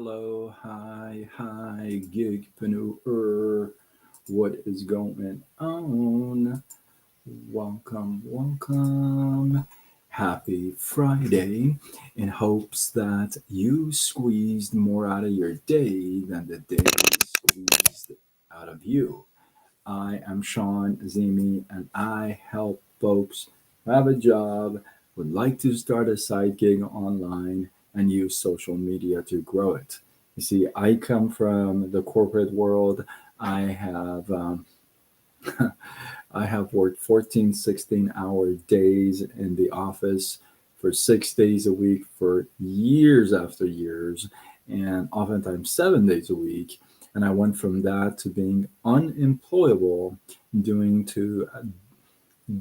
hello, hi, gigpreneur. What is going on? Welcome. Happy Friday in hopes that you squeezed more out of your day than the day squeezed out of you. I am Sean Zimi and I help folks who have a job, would like to start a side gig online, and use social media to grow it. You see, I come from the corporate world. I have I have worked 14, 16-hour days in the office for 6 days a week for years after years, and oftentimes 7 days a week. And I went from that to being unemployable doing to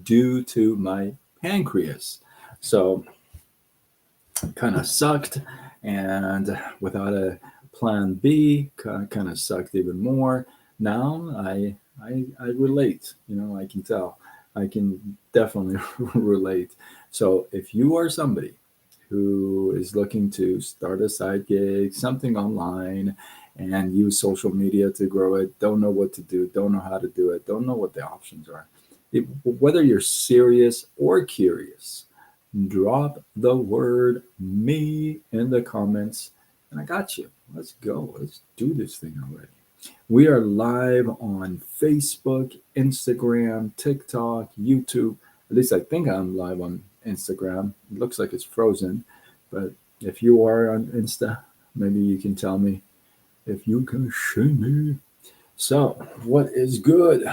due to my pancreas. So kind of sucked, and without a plan B, kind of sucked even more. Now I relate. I can tell. I can definitely relate. So if you are somebody who is looking to start a side gig, something online, and use social media to grow it, don't know what to do, don't know how to do it, don't know what the options are. Whether you're serious or curious, drop the word me in the comments and I got you. Let's go. Let's do this thing already. We are live on Facebook, Instagram, TikTok, YouTube. At least I think I'm live on Instagram. It looks like it's frozen, but if you are on Insta, maybe you can tell me if you can see me. So, what is good?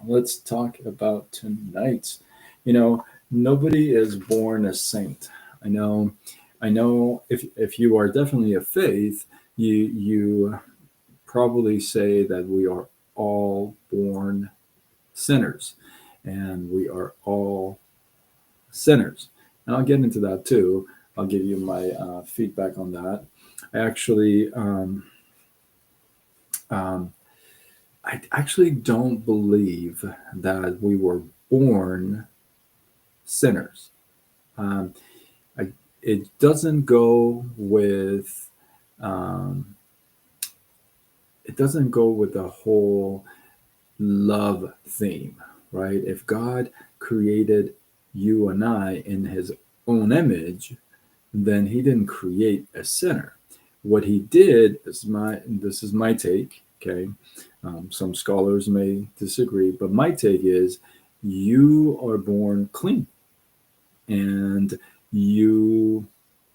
Let's talk about tonight. You know, nobody is born a saint. I know, I know. If you are definitely a faith, you probably say that we are all born sinners, and we are all sinners. And I'll get into that too. I'll give you my feedback on that. I actually, um, I actually don't believe that we were born sinners. Um, I, it doesn't go with um, it doesn't go with the whole love theme, right? If God created you and I in His own image, then He didn't create a sinner. What He did is this is my take. Okay, some scholars may disagree, but my take is you are born clean and you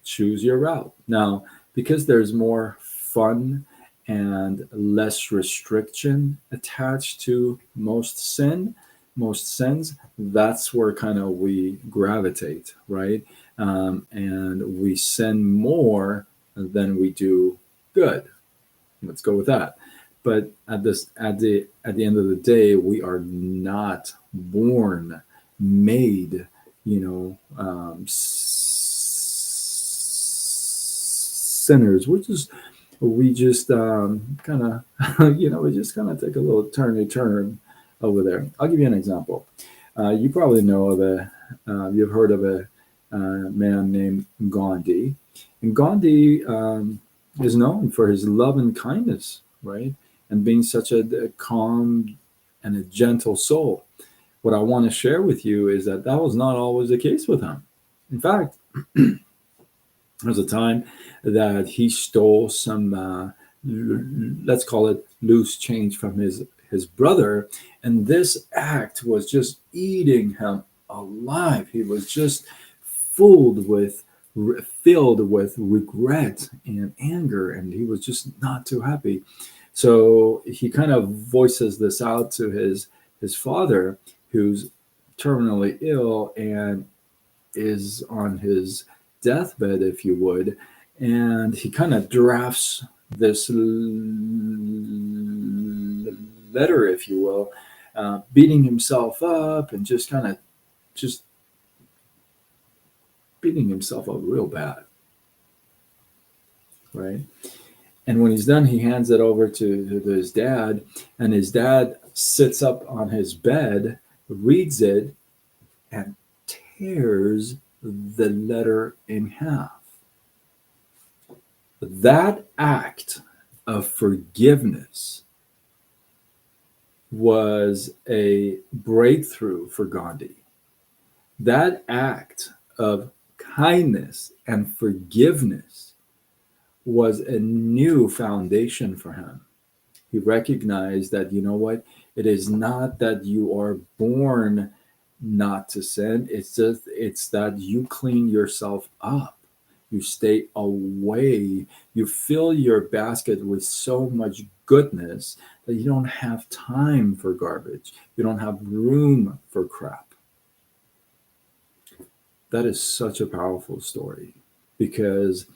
choose your route. Now, because there's more fun and less restriction attached to most sins, that's where kind of we gravitate, right? And we sin more than we do good. Let's go with that. But at the end of the day, we are not born, made, sinners. We just kind of we just kind of take a little turn over there. I'll give you an example. You probably know of you've heard of a man named Gandhi, and Gandhi is known for his love and kindness, right? And being such a calm and a gentle soul. What I want to share with you is that that was not always the case with him. In fact, there was a time that he stole some, let's call it loose change from his brother, and this act was just eating him alive. He was just filled with filled with regret and anger, and he was just not too happy. So he kind of voices this out to his father, who's terminally ill and is on his deathbed, if you would, and he kind of drafts this letter, if you will, beating himself up and just kind of just beating himself up real bad, right? And when he's done, he hands it over to his dad, and his dad sits up on his bed, reads it, and tears the letter in half. That act of forgiveness was a breakthrough for Gandhi. That act of kindness and forgiveness was a new foundation for him. He recognized that, you know what, it is not that you are born not to sin. It's that you clean yourself up. You stay away. You fill your basket with so much goodness that you don't have time for garbage. You don't have room for crap. That is such a powerful story because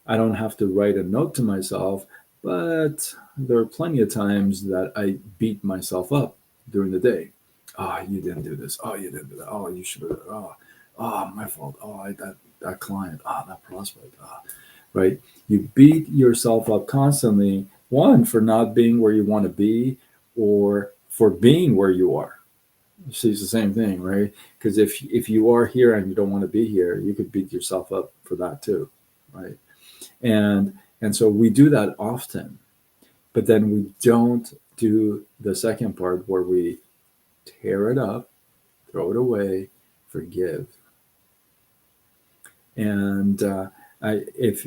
I don't have to write a note to myself, but there are plenty of times that I beat myself up during the day. Oh, you didn't do this. Oh, you didn't do that. Oh, you should have. Oh, my fault. Oh, that client. Oh, that prospect. Oh, right? You beat yourself up constantly. One, for not being where you want to be, or for being where you are. See, it's the same thing, right? Because if you are here and you don't want to be here, you could beat yourself up for that too, right? And so we do that often, but then we don't do the second part where we tear it up, throw it away, forgive. And if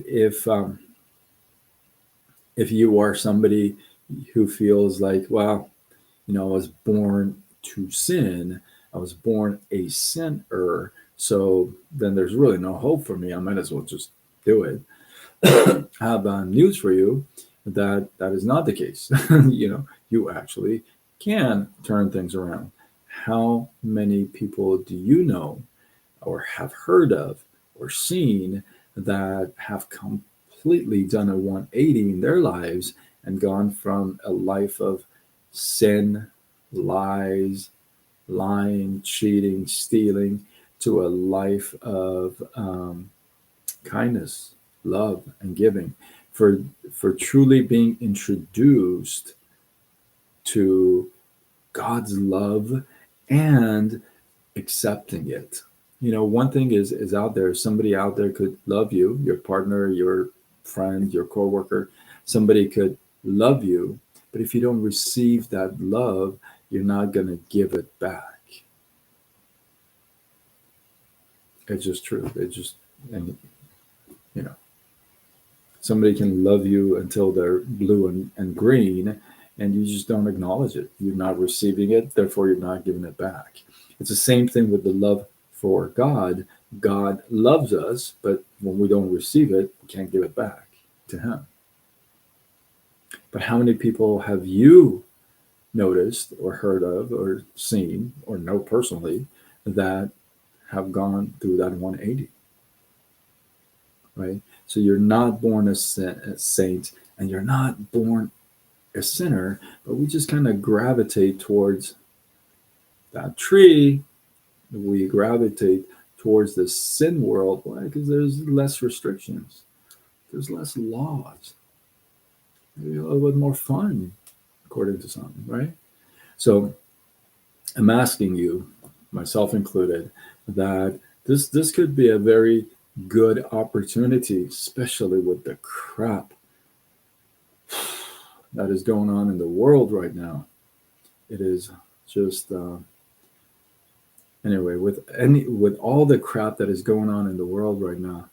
you are somebody who feels like, well, I was born to sin, I was born a sinner, so then there's really no hope for me. I might as well just do it. I have news for you that is not the case. You actually can turn things around. How many people do you know or have heard of or seen that have completely done a 180 in their lives and gone from a life of sin, lies, lying, cheating, stealing, to a life of kindness, love, and giving, for truly being introduced to God's love and accepting it. One thing is out there. Somebody out there could love you, your partner, your friend, your coworker. Somebody could love you, but if you don't receive that love, you're not going to give it back. It's just true. And you know, somebody can love you until they're blue and green, and you just don't acknowledge it. You're not receiving it, therefore you're not giving it back. It's the same thing with the love for God. God loves us, but when we don't receive it, we can't give it back to Him. But how many people have you noticed or heard of or seen or know personally that have gone through that 180? Right? So you're not born a saint and you're not born a sinner, but we just kind of gravitate towards that tree. We gravitate towards the sin world. Why? Because there's less restrictions, there's less laws, maybe a little bit more fun, according to some, right? So I'm asking you, myself included, that this could be a very good opportunity, especially with the crap that is going on in the world right now. It is just anyway, with all the crap that is going on in the world right now.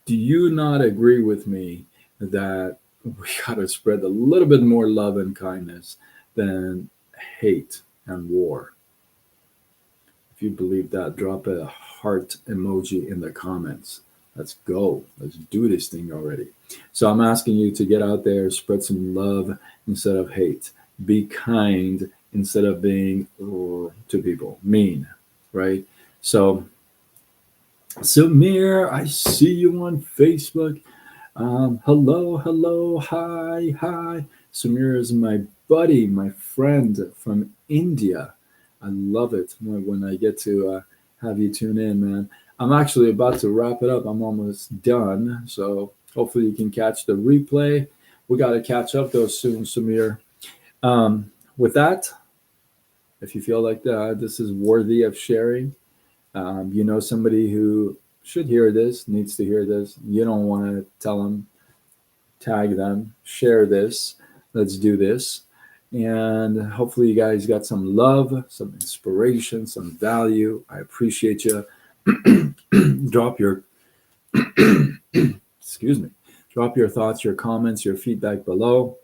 Do you not agree with me that we got to spread a little bit more love and kindness than hate and war? If you believe that, drop a heart emoji in the comments. Let's go. Let's do this thing already. So I'm asking you to get out there, spread some love instead of hate. Be kind instead of being to people, mean, right? So, Samir, I see you on Facebook. Hello, hello, hi, hi. Samir is my buddy, my friend from India. I love it when I get to have you tune in, man. I'm actually about to wrap it up. I'm almost done. So hopefully you can catch the replay. We got to catch up though soon, Samir. With that, if you feel like this is worthy of sharing, somebody who should hear this, needs to hear this. You don't want to tell them, tag them, share this. Let's do this. And hopefully, you guys got some love, some inspiration, some value. I appreciate you. Drop your, excuse me, drop your thoughts, your comments, your feedback below.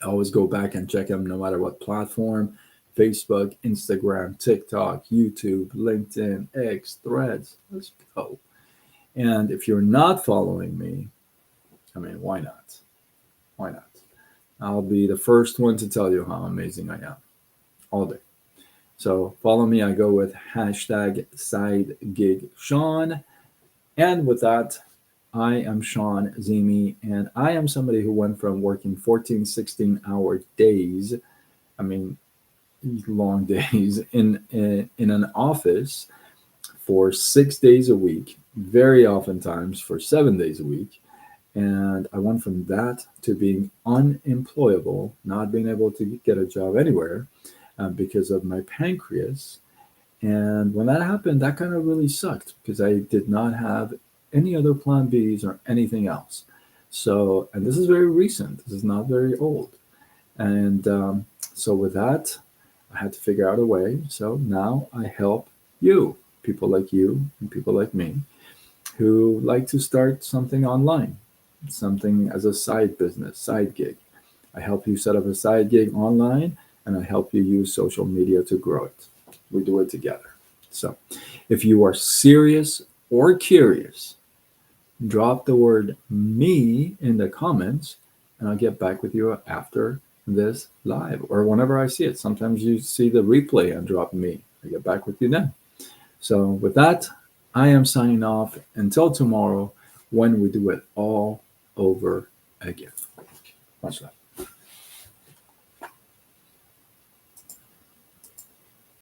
Always go back and check them no matter what platform: Facebook, Instagram, TikTok, YouTube, LinkedIn, X, Threads. Let's go. And if you're not following me, I mean, why not? Why not? I'll be the first one to tell you how amazing I am all day. So follow me. I go with hashtag SideGigSean. And with that, I am Sean Zimi, and I am somebody who went from working 14, 16-hour days, I mean, long days, in an office for 6 days a week, very oftentimes for 7 days a week. And I went from that to being unemployable, not being able to get a job anywhere because of my pancreas. And when that happened, that kind of really sucked because I did not have any other plan Bs or anything else. So, and this is very recent. This is not very old. And so with that, I had to figure out a way. So now I help you, people like you and people like me, who like to start something online, something as a side business, side gig. I help you set up a side gig online, and I help you use social media to grow it. We do it together. So if you are serious or curious, drop the word me in the comments, and I'll get back with you after this live or whenever I see it. Sometimes you see the replay and drop me. I get back with you then. So with that, I am signing off until tomorrow when we do it all over again. Much love.